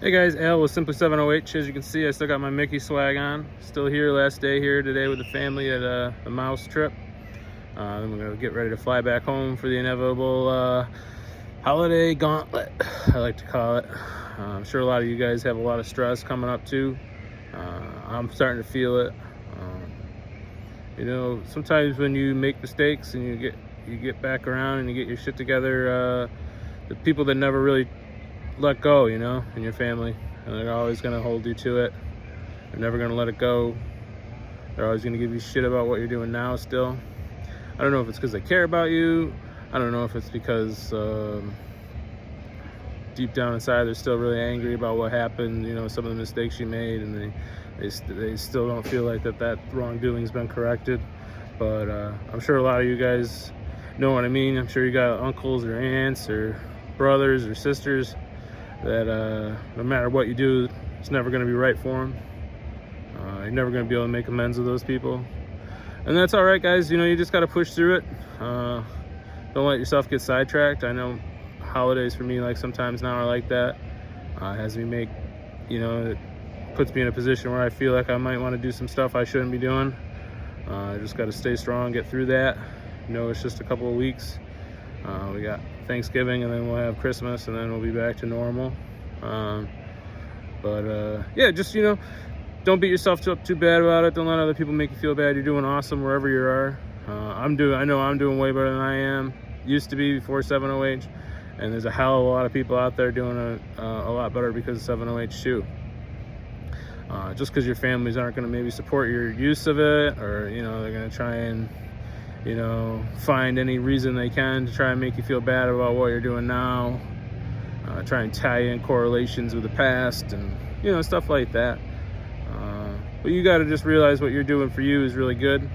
Hey guys, Al with Simply 708. As you can see, I still got my Mickey swag on. Still here, last day here today with the family at the Mouse trip. Then we're gonna get ready to fly back home for the inevitable holiday gauntlet, I like to call it. I'm sure a lot of you guys have a lot of stress coming up too. I'm starting to feel it. You know, sometimes when you make mistakes and you get back around and you get your shit together, the people that never really let go, you know, in your family, and they're always going to hold you to it. They're never going to let it go. They're always going to give you shit about what you're doing now still. I don't know if it's because they care about you. I don't know if it's because deep down inside they're still really angry about what happened, you know, some of the mistakes you made, and they still don't feel like that wrongdoing's been corrected. But I'm sure a lot of you guys know what I mean. I'm sure you got uncles or aunts or brothers or sisters that no matter what you do, it's never going to be right for them. You're never going to be able to make amends with those people, and that's all right, guys. You know, you just got to push through it. Don't let yourself get sidetracked. I know holidays for me, like sometimes now, are like that. As we make, you know, it puts me in a position where I feel like I might want to do some stuff I shouldn't be doing. I just got to stay strong, get through that. You know, it's just a couple of weeks. We got Thanksgiving, and then we'll have Christmas, and then we'll be back to normal. Yeah, just, you know, don't beat yourself up too bad about it. Don't let other people make you feel bad. You're doing awesome wherever you are. I know I'm doing way better than I used to be before 708, and there's a hell of a lot of people out there doing a lot better because of 708 too. Just because your families aren't going to maybe support your use of it, or, you know, they're going to try and, you know, find any reason they can to try and make you feel bad about what you're doing now, try and tie in correlations with the past, and, you know, stuff like that. But you got to just realize what you're doing for you is really good.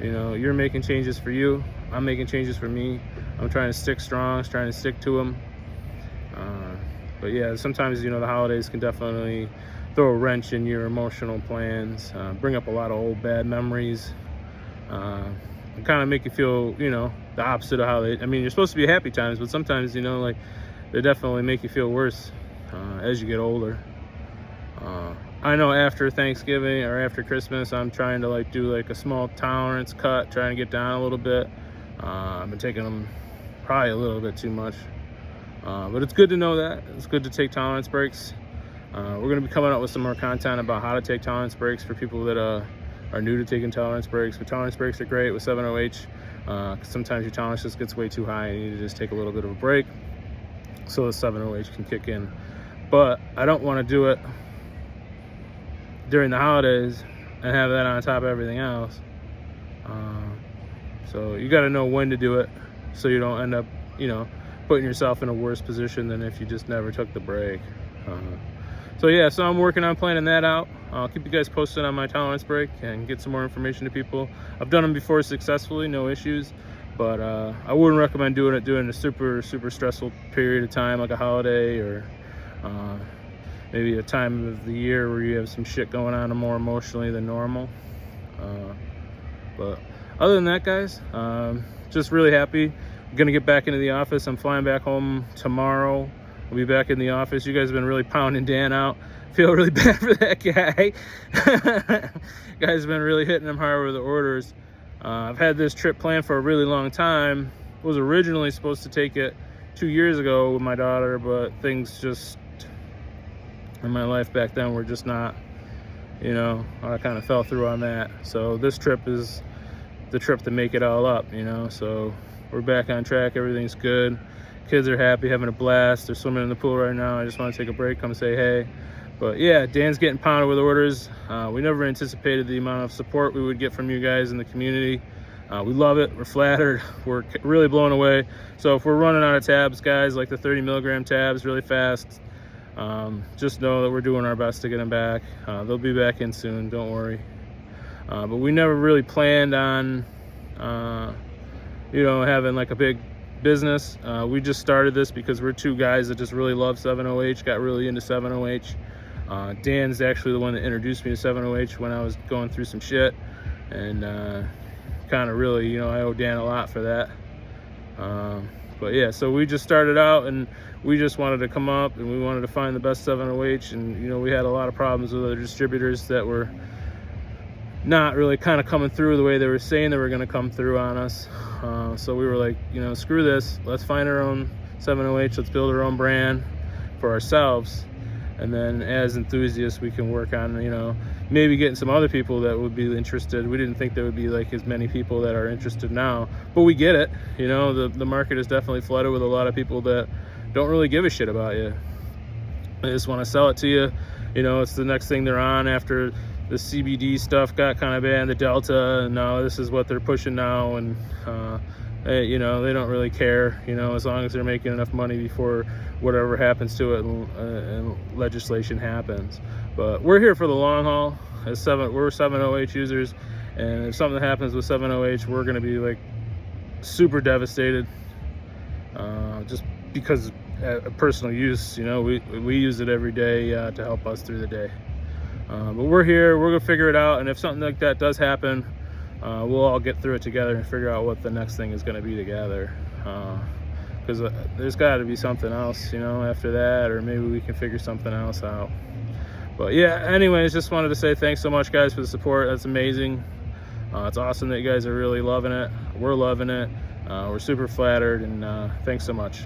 You know, you're making changes for you. I'm making changes for me. I'm trying to stick strong, trying to stick to them. But yeah, sometimes, you know, the holidays can definitely throw a wrench in your emotional plans, bring up a lot of old bad memories, and kind of make you feel, you know, the opposite of how I mean, you're supposed to be happy times, but sometimes, you know, like, they definitely make you feel worse as you get older. I know after Thanksgiving or after Christmas, I'm trying to, like, do like a small tolerance cut, trying to get down a little bit. I've been taking them probably a little bit too much, but it's good to know that. It's good to take tolerance breaks. We're going to be coming up with some more content about how to take tolerance breaks for people that are new to taking tolerance breaks. But tolerance breaks are great with 708, because sometimes your tolerance just gets way too high and you need to just take a little bit of a break so the 708 can kick in. But I don't want to do it during the holidays and have that on top of everything else. So you got to know when to do it so you don't end up, you know, putting yourself in a worse position than if you just never took the break. So yeah, so I'm working on planning that out. I'll keep you guys posted on my tolerance break and get some more information to people. I've done them before successfully, no issues, but I wouldn't recommend doing it during a super stressful period of time, like a holiday, or maybe a time of the year where you have some shit going on more emotionally than normal. But other than that, guys, just really happy. I'm gonna get back into the office. I'm flying back home tomorrow. We'll be back in the office. You guys have been really pounding Dan out. Feel really bad for that guy. Guys have been really hitting him hard with the orders. I've had this trip planned for a really long time. Was originally supposed to take it 2 years ago with my daughter, but things just in my life back then were just not, you know, I kind of fell through on that. So this trip is the trip to make it all up, you know. So we're back on track. Everything's good. Kids are happy, having a blast. They're swimming in the pool right now. I just want to take a break, come say hey. But yeah, Dan's getting pounded with orders. We never anticipated the amount of support we would get from you guys in the community. We love it. We're flattered. We're really blown away. So if we're running out of tabs, guys, like the 30 milligram tabs really fast, just know that we're doing our best to get them back. They'll be back in soon, don't worry. But we never really planned on, you know, having like a big business. We just started this because we're two guys that just really love 708, got really into 708. Dan's actually the one that introduced me to 708 when I was going through some shit, and kind of really, you know, I owe Dan a lot for that. But yeah, so we just started out and we just wanted to come up and we wanted to find the best 7/0H, and you know, we had a lot of problems with other distributors that were not really kind of coming through the way they were saying they were going to come through on us. So we were like, you know, screw this, let's find our own 7/0H, let's build our own brand for ourselves, and then as enthusiasts we can work on, you know, maybe getting some other people that would be interested. We didn't think there would be like as many people that are interested now, but we get it, you know, the market is definitely flooded with a lot of people that don't really give a shit about you. They just want to sell it to you. You know, it's the next thing they're on after the CBD stuff got kind of bad, the Delta, and now this is what they're pushing now. And you know, they don't really care, you know, as long as they're making enough money before whatever happens to it and legislation happens. But we're here for the long haul. We're 7/0H users, and if something happens with 7/0H, we're going to be like super devastated, just because of personal use. You know, we use it every day to help us through the day. But we're here, we're gonna figure it out, and if something like that does happen, we'll all get through it together and figure out what the next thing is gonna be together. Because there's got to be something else, you know, after that, or maybe we can figure something else out. But yeah, anyways, just wanted to say thanks so much, guys, for the support. That's amazing. It's awesome that you guys are really loving it. We're loving it. We're super flattered, and thanks so much.